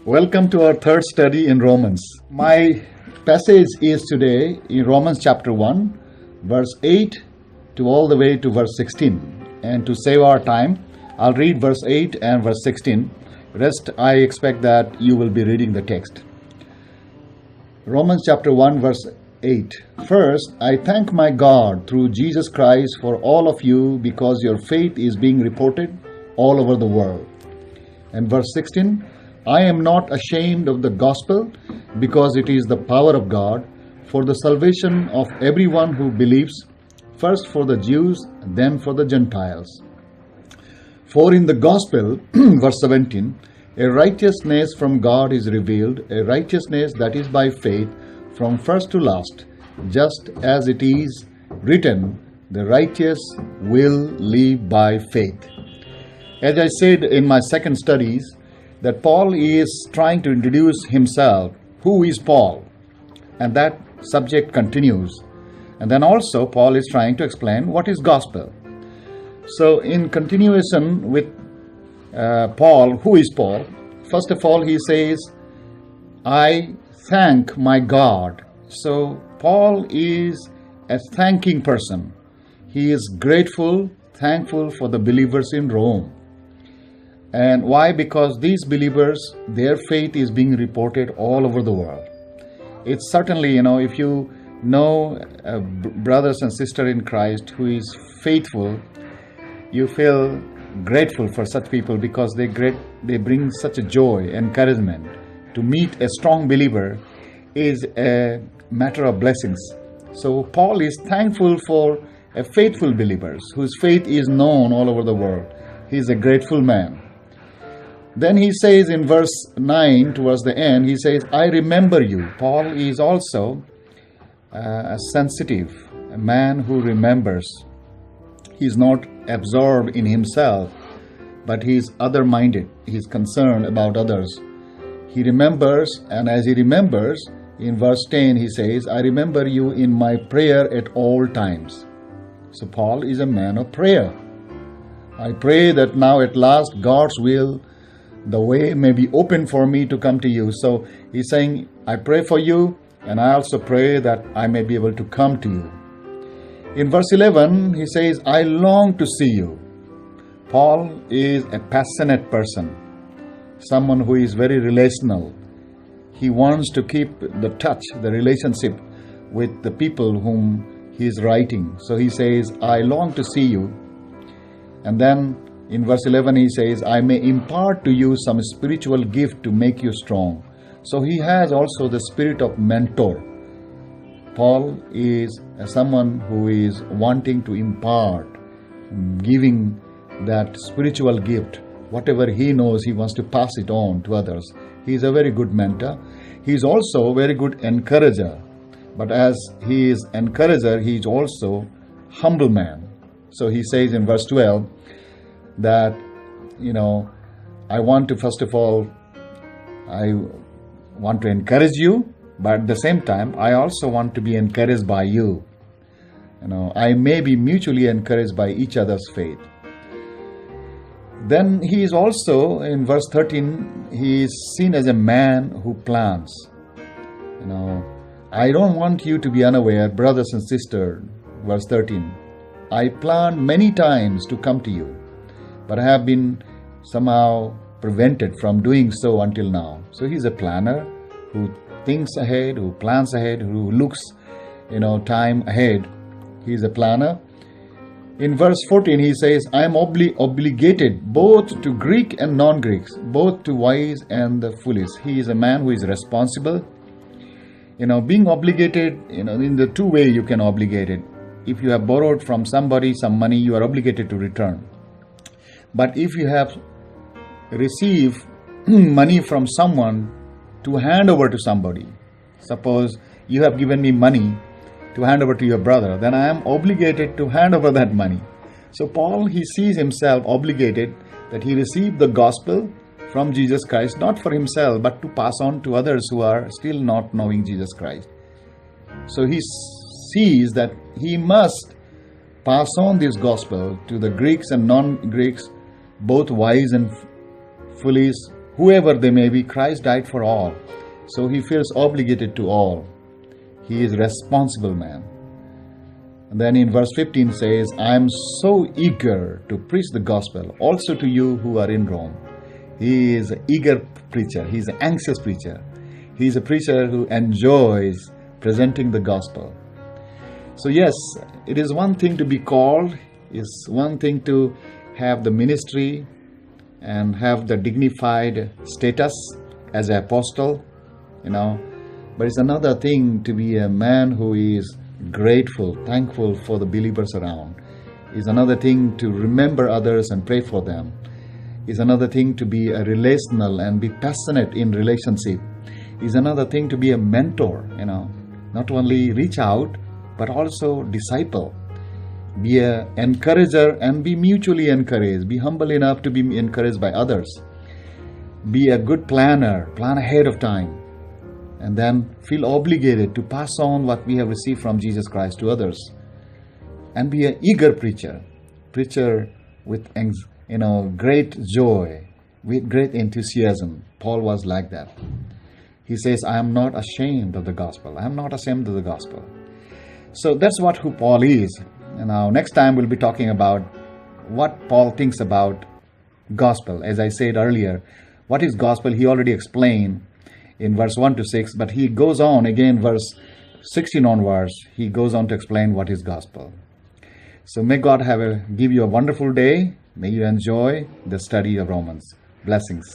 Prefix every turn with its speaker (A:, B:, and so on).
A: Welcome to our third study in Romans. My passage is today in Romans chapter 1, verse 8 to all the way to verse 16. And to save our time, I'll read verse 8 and verse 16. Rest, I expect that you will be reading the text. Romans chapter 1, verse 8. First, I thank my God through Jesus Christ for all of you because your faith is being reported all over the world. And verse 16, I am not ashamed of the gospel because it is the power of God for the salvation of everyone who believes, first for the Jews, then for the Gentiles. For in the gospel, verse 17, a righteousness from God is revealed, a righteousness that is by faith from first to last, just as it is written, the righteous will live by faith. As I said in my second studies, that Paul is trying to introduce himself. Who is Paul? And that subject continues. And then also Paul is trying to explain what is gospel. So in continuation with Paul, who is Paul? First of all, he says, I thank my God. So Paul is a thanking person. He is grateful, thankful for the believers in Rome. And why? Because these believers, their faith is being reported all over the world. It's certainly, if you know brothers and sisters in Christ who is faithful, you feel grateful for such people because they bring such a joy, encouragement. To meet a strong believer is a matter of blessings. So Paul is thankful for a faithful believers whose faith is known all over the world. He is a grateful man. Then he says in verse 9 towards the end, he says, I remember you. Paul is also a sensitive, a man who remembers. He's not absorbed in himself, but he's other-minded. He's concerned about others. He remembers, and as he remembers, in verse 10 he says, I remember you in my prayer at all times. So Paul is a man of prayer. I pray that now at last God's will, the way may be open for me to come to you. So he's saying, I pray for you, and I also pray that I may be able to come to you. In verse 11, he says, I long to see you. Paul is a passionate person, someone who is very relational. He wants to keep the touch, the relationship with the people whom he is writing. So he says, I long to see you. And then in verse 11 he says, I may impart to you some spiritual gift to make you strong. So he has also the spirit of mentor. Paul is someone who is wanting to impart, giving that spiritual gift. Whatever he knows, he wants to pass it on to others. He is a very good mentor. He is also a very good encourager. But as he is encourager, he is also humble man. So he says in verse 12, that, I want to, first of all, I want to encourage you, but at the same time, I also want to be encouraged by you. I may be mutually encouraged by each other's faith. Then he is also, in verse 13, he is seen as a man who plans. I don't want you to be unaware, brothers and sisters, verse 13. I planned many times to come to you, but I have been somehow prevented from doing so until now. So he's a planner who thinks ahead, who plans ahead, who looks, time ahead. He's a planner. In verse 14, he says, I am obligated both to Greek and non-Greeks, both to wise and the foolish. He is a man who is responsible. Being obligated, in the two ways you can obligate it. If you have borrowed from somebody some money, you are obligated to return. But if you have received money from someone to hand over to somebody, suppose you have given me money to hand over to your brother, then I am obligated to hand over that money. So Paul, he sees himself obligated that he received the gospel from Jesus Christ, not for himself, but to pass on to others who are still not knowing Jesus Christ. So he sees that he must pass on this gospel to the Greeks and non-Greeks, both wise and foolish, whoever they may be, Christ died for all. So he feels obligated to all. He is a responsible man. And then in verse 15 says, I am so eager to preach the gospel also to you who are in Rome. He is an eager preacher. He is an anxious preacher. He is a preacher who enjoys presenting the gospel. So yes, it is one thing to be called, it's one thing to have the ministry and have the dignified status as an apostle, but it's another thing to be a man who is grateful, thankful for the believers around. It's another thing to remember others and pray for them. It's another thing to be a relational and be passionate in relationship. It's another thing to be a mentor, not only reach out, but also disciple. Be an encourager and be mutually encouraged. Be humble enough to be encouraged by others. Be a good planner, plan ahead of time. And then feel obligated to pass on what we have received from Jesus Christ to others. And be an eager preacher with great joy, with great enthusiasm. Paul was like that. He says, I am not ashamed of the gospel. I am not ashamed of the gospel. So that's who Paul is. And now next time we'll be talking about what Paul thinks about gospel. As I said earlier, what is gospel? He already explained in verse 1 to 6, but he goes on again, verse 16 onwards, he goes on to explain what is gospel. So may God give you a wonderful day. May you enjoy the study of Romans. Blessings.